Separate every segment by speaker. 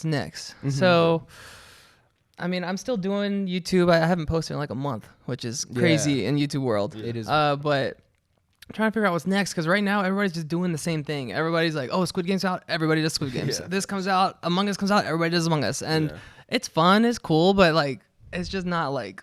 Speaker 1: what's next. So, I mean, I'm still doing YouTube. I haven't posted in like a month, which is crazy in YouTube world.
Speaker 2: It is.
Speaker 1: But I'm trying to figure out what's next because right now everybody's just doing the same thing. Everybody's like, oh, Squid Game's out. Everybody does Squid Games. This comes out. Among Us comes out. Everybody does Among Us. And it's fun. It's cool. But like, it's just not like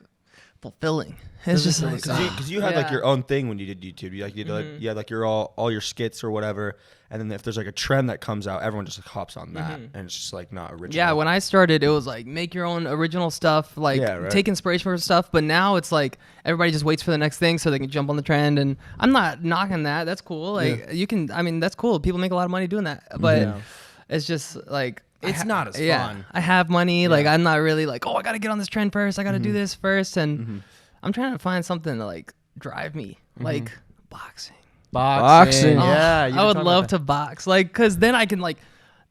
Speaker 1: fulfilling. It's just like
Speaker 3: because you had like your own thing when you did YouTube. You had like your all your skits or whatever, and then if there's like a trend that comes out, everyone just like hops on that, and it's just like not original.
Speaker 1: Yeah, when I started, it was like make your own original stuff, like take inspiration from stuff. But now it's like everybody just waits for the next thing so they can jump on the trend. And I'm not knocking that. That's cool. Like you can, I mean, that's cool. People make a lot of money doing that. But it's just like.
Speaker 2: It's not as fun.
Speaker 1: I have money. Like I'm not really like, oh, I got to get on this trend first. I got to do this first. And I'm trying to find something to like drive me, like boxing.
Speaker 2: Boxing.
Speaker 1: Oh,
Speaker 2: Yeah.
Speaker 1: I would love to box. Like, cause then I can like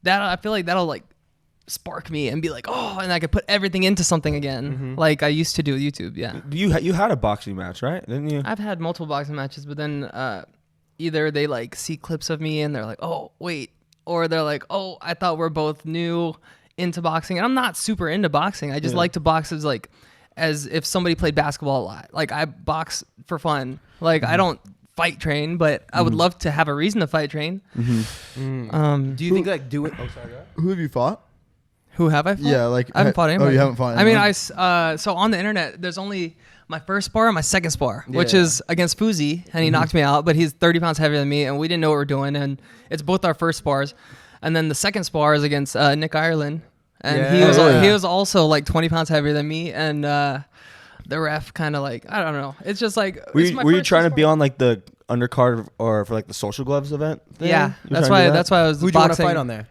Speaker 1: that. I feel like that'll like spark me and be like, oh, and I could put everything into something again. Like I used to do with YouTube. Yeah.
Speaker 3: You had a boxing match, right? Didn't you?
Speaker 1: I've had multiple boxing matches, but then either they like see clips of me and they're like, oh, wait. Or they're like, oh, I thought we're both new into boxing. And I'm not super into boxing. I just like to box as if somebody played basketball a lot. Like I box for fun. Like I don't fight train, but I would love to have a reason to fight train.
Speaker 2: Do you think like do it? Oh, sorry.
Speaker 4: Who have you fought?
Speaker 1: Who have I fought?
Speaker 4: Yeah, like
Speaker 1: I haven't fought anybody.
Speaker 4: Oh, you haven't fought
Speaker 1: anyone?
Speaker 4: anyone?
Speaker 1: I mean, so on the internet, there's only my first spar and my second spar, which is against Fuzi, and he knocked me out, but he's 30 pounds heavier than me, and we didn't know what we're doing, and it's both our first spars. And then the second spar is against Nick Ireland, and he was also like 20 pounds heavier than me, and the ref kind of like, I don't know. It's just like,
Speaker 3: were you trying to be on like the undercard or for like the Social Gloves event thing?
Speaker 1: Yeah, that's why I was
Speaker 2: Who'd you want to
Speaker 1: boxing.
Speaker 2: fight on there?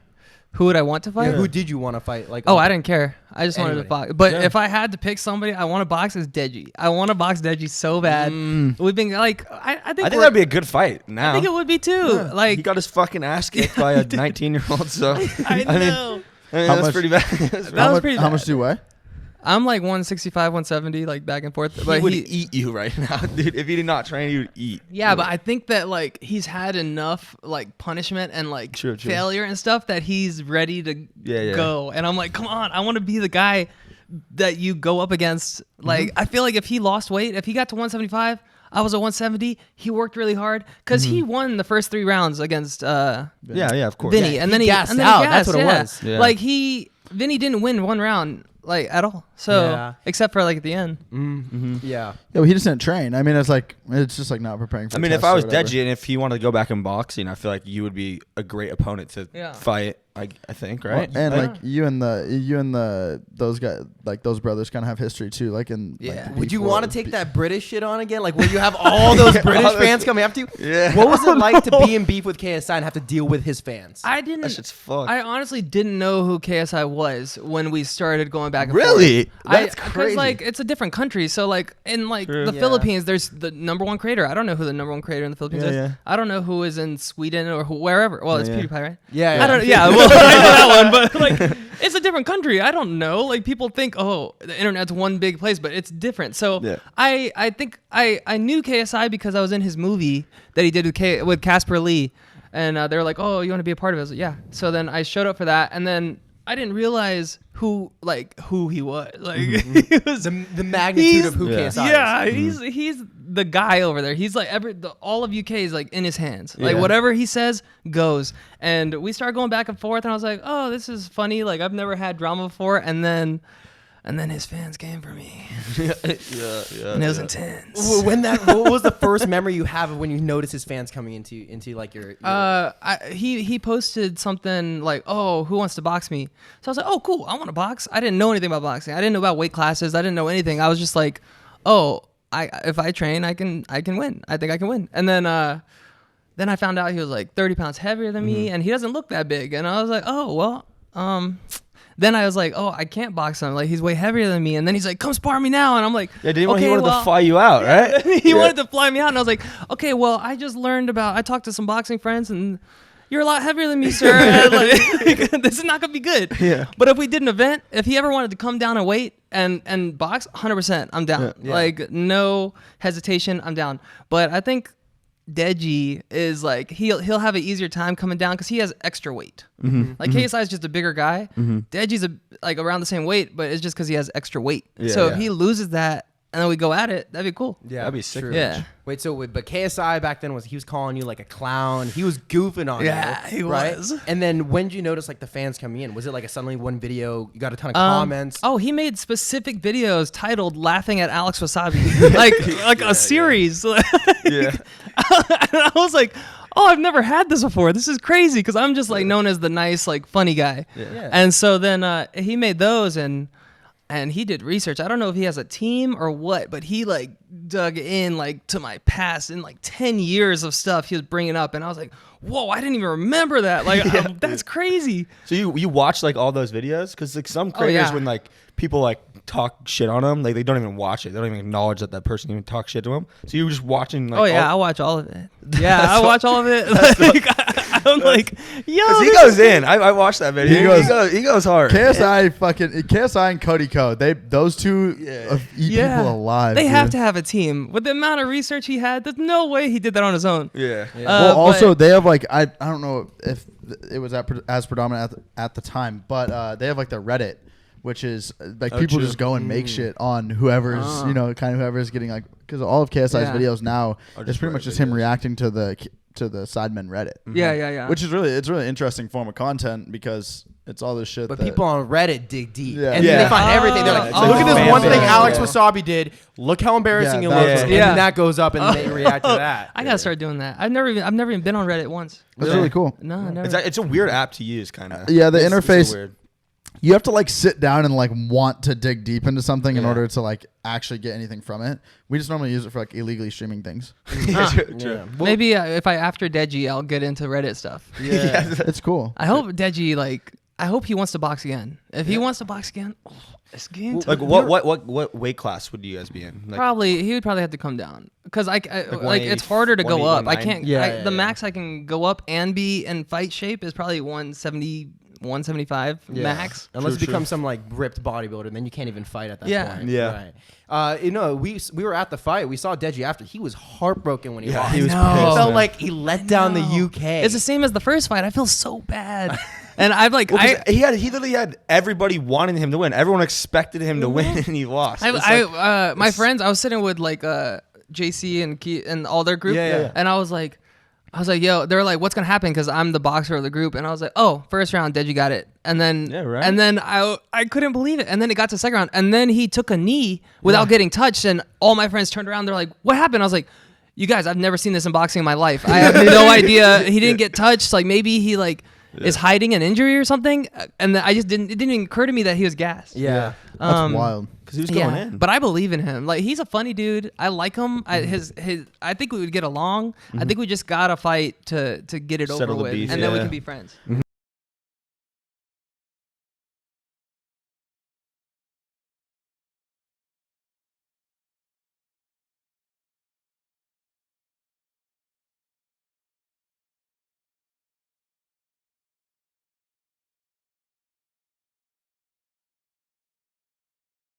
Speaker 1: Who would I want to fight?
Speaker 2: Yeah. Who did you want to fight? Like,
Speaker 1: oh, I didn't care. I just wanted to box. But if I had to pick somebody I want to box, is Deji. I want to box Deji so bad. We've been like, I think
Speaker 3: that'd be a good fight. Now
Speaker 1: I think it would be too.
Speaker 3: Yeah.
Speaker 1: like
Speaker 3: he got his fucking ass kicked by a 19-year-old. So
Speaker 1: I know.
Speaker 3: That's pretty bad.
Speaker 4: How much do you weigh?
Speaker 1: I'm like 165, 170, like back and forth. But
Speaker 3: he would eat you right now, dude. If he did not train, he would eat.
Speaker 1: Yeah, but I think that like he's had enough like punishment and like failure and stuff that he's ready to go. And I'm like, come on, I want to be the guy that you go up against. Like, I feel like if he lost weight, if he got to 175, I was at 170. He worked really hard because he won the first 3 rounds against
Speaker 3: of course.
Speaker 1: Vinny,
Speaker 2: yeah,
Speaker 1: and then he
Speaker 2: gassed out. That's what it was.
Speaker 1: Yeah. Like Vinny didn't win 1 round. Like at all, so except for like at the end.
Speaker 2: Yeah,
Speaker 4: well, he just didn't train. I mean, it's just like not preparing for.
Speaker 3: I mean, if I was Deji and if he wanted to go back in boxing, I feel like you would be a great opponent to fight. I think, right?
Speaker 4: Well, and like you and those guys, like those brothers, kind of have history too. Like in like,
Speaker 2: would you want to take that British shit on again? Like where you have all those British fans coming after you?
Speaker 3: Yeah.
Speaker 2: What was it like to be in beef with KSI and have to deal with his fans?
Speaker 1: I didn't.
Speaker 3: That shit's fucked.
Speaker 1: I honestly didn't know who KSI was when we started going back and
Speaker 3: really?
Speaker 1: forth.
Speaker 3: That's crazy.
Speaker 1: Because like it's a different country, so like in like the Philippines, there's the #1 creator. I don't know who the #1 creator in the Philippines is. Yeah. I don't know who is in Sweden or wherever. Well, it's PewDiePie, right?
Speaker 2: Yeah.
Speaker 1: I don't. Yeah. Well, I know that one. But like, it's a different country. I don't know. Like people think, oh, the internet's one big place, but it's different. So I think I knew KSI because I was in his movie that he did with Casper Lee, and they were like, oh, you want to be a part of it? I was like, yeah. So then I showed up for that, and then I didn't realize who he was. Like he was
Speaker 2: the magnitude of who KSI is.
Speaker 1: Yeah, he's the guy over there. He's like all of UK is like in his hands. Like whatever he says goes. And we started going back and forth, and I was like, oh, this is funny. Like I've never had drama before. And then his fans came for me. And it was intense.
Speaker 2: What was the first memory you have of when you noticed his fans coming into like your
Speaker 1: he posted something like, oh, who wants to box me? So I was like, oh, cool, I want to box. I didn't know anything about boxing. I didn't know about weight classes. I didn't know anything. I was just like, oh, if I train, I can win. I think I can win. And then I found out he was like 30 pounds heavier than me, and he doesn't look that big. And I was like, oh, well, then I was like, oh, I can't box him. Like, he's way heavier than me. And then he's like, come spar me now. And I'm like,
Speaker 3: he wanted to fly you out, right?
Speaker 1: He wanted to fly me out. And I was like, okay, well, I just learned I talked to some boxing friends, and you're a lot heavier than me, sir. And like, this is not going to be good.
Speaker 3: Yeah.
Speaker 1: But if we did an event, if he ever wanted to come down and weight and box, 100%, I'm down.
Speaker 3: Yeah.
Speaker 1: Like, no hesitation, I'm down. But I think Deji is like he'll have an easier time coming down because he has extra weight.
Speaker 3: Mm-hmm.
Speaker 1: Like KSI is just a bigger guy. Deji's like around the same weight, but it's just because he has extra weight. So if he loses that and then we go at it, that'd be cool.
Speaker 2: Yeah,
Speaker 3: that'd be sick.
Speaker 2: True.
Speaker 1: Yeah.
Speaker 2: Wait, but KSI back then he was calling you like a clown. He was goofing on you.
Speaker 1: Yeah, he
Speaker 2: right?
Speaker 1: was.
Speaker 2: And then when did you notice like the fans coming in? Was it like suddenly one video you got a ton of comments?
Speaker 1: Oh, he made specific videos titled "Laughing at Alex Wassabi," like a series.
Speaker 3: Yeah.
Speaker 1: And I was like, oh, I've never had this before. This is crazy because I'm just like known as the nice, like funny guy.
Speaker 2: Yeah.
Speaker 1: And so then he made those and he did research. I don't know if he has a team or what, but he like dug in like to my past in like 10 years of stuff he was bringing up. And I was like, whoa, I didn't even remember that. Like, that's crazy.
Speaker 3: So you watch like all those videos? Because like some creators, when like people like talk shit on them, like they don't even watch it. They don't even acknowledge that person even talks shit to them. So you were just watching like
Speaker 1: I watch all of it. Yeah, I watch all of it. Like, I'm like, yo.
Speaker 3: Because he goes in. I watched that video. He goes hard.
Speaker 4: KSI and Cody Co. Those two eat people alive.
Speaker 1: They have to have a team. With the amount of research he had, there's no way he did that on his own.
Speaker 3: Yeah.
Speaker 4: Well, also they have like I don't know if it was as predominant at the time, but they have like the Reddit, which is like people just go and make shit on whoever's whoever's getting like, because all of KSI's videos now is pretty much just him reacting to the Sidemen Reddit.
Speaker 1: Yeah.
Speaker 4: Which is really interesting form of content because it's all this shit.
Speaker 2: But people on Reddit dig deep.
Speaker 4: Yeah.
Speaker 2: And they find everything. They're like,
Speaker 3: It's like
Speaker 2: look at this
Speaker 3: fan
Speaker 2: one thing
Speaker 3: base.
Speaker 2: Alex Wassabi did. Look how embarrassing it looks. And then that goes up and they react to that.
Speaker 1: I gotta start doing that. I've never even been on Reddit once.
Speaker 4: That's really cool.
Speaker 1: No, never.
Speaker 3: It's a weird app to use, kind of.
Speaker 4: Yeah, the interface.
Speaker 3: It's weird.
Speaker 4: You have to like sit down and like want to dig deep into something in order to like actually get anything from it. We just normally use it for like illegally streaming things.
Speaker 2: True.
Speaker 1: Maybe if after Deji, I'll get into Reddit stuff.
Speaker 2: Yeah.
Speaker 4: It's cool.
Speaker 1: I hope Deji I hope he wants to box again. If he wants to box again, it's game time.
Speaker 3: Like what weight class would you guys be in? Like,
Speaker 1: He would probably have to come down because it's
Speaker 3: 180,
Speaker 1: harder to go up. I
Speaker 3: 190.
Speaker 1: can't. The max I can go up and be in fight shape is probably 170, 175 max.
Speaker 2: Unless you become some like ripped bodybuilder, then you can't even fight at that point.
Speaker 3: Yeah.
Speaker 2: Right. We were at the fight. We saw Deji after. He was heartbroken when he lost.
Speaker 3: he was
Speaker 1: know.
Speaker 3: pissed.
Speaker 2: It felt
Speaker 3: man.
Speaker 2: like he let down the UK.
Speaker 1: It's the same as the first fight. I feel so bad, and I've like
Speaker 3: Well, he literally had everybody wanting him to win. Everyone expected him to win, and he lost.
Speaker 1: my friends. I was sitting with like JC and Key and all their group, and I was like, yo, they're like, what's gonna happen? Because I'm the boxer of the group, and I was like, oh, first round, Deji got it, and then I couldn't believe it, and then it got to second round, and then he took a knee without getting touched, and all my friends turned around, they're like, what happened? I was like, you guys, I've never seen this in boxing in my life. I have no idea. He didn't get touched. Like maybe he is hiding an injury or something, and it didn't even occur to me that he was gassed.
Speaker 2: Yeah.
Speaker 4: That's wild.
Speaker 3: Because he was going in.
Speaker 1: But I believe in him. Like he's a funny dude. I like him. I think we would get along. I think we just gotta fight to get it
Speaker 3: Settle
Speaker 1: over
Speaker 3: the
Speaker 1: with,
Speaker 3: beef,
Speaker 1: and then we can be friends.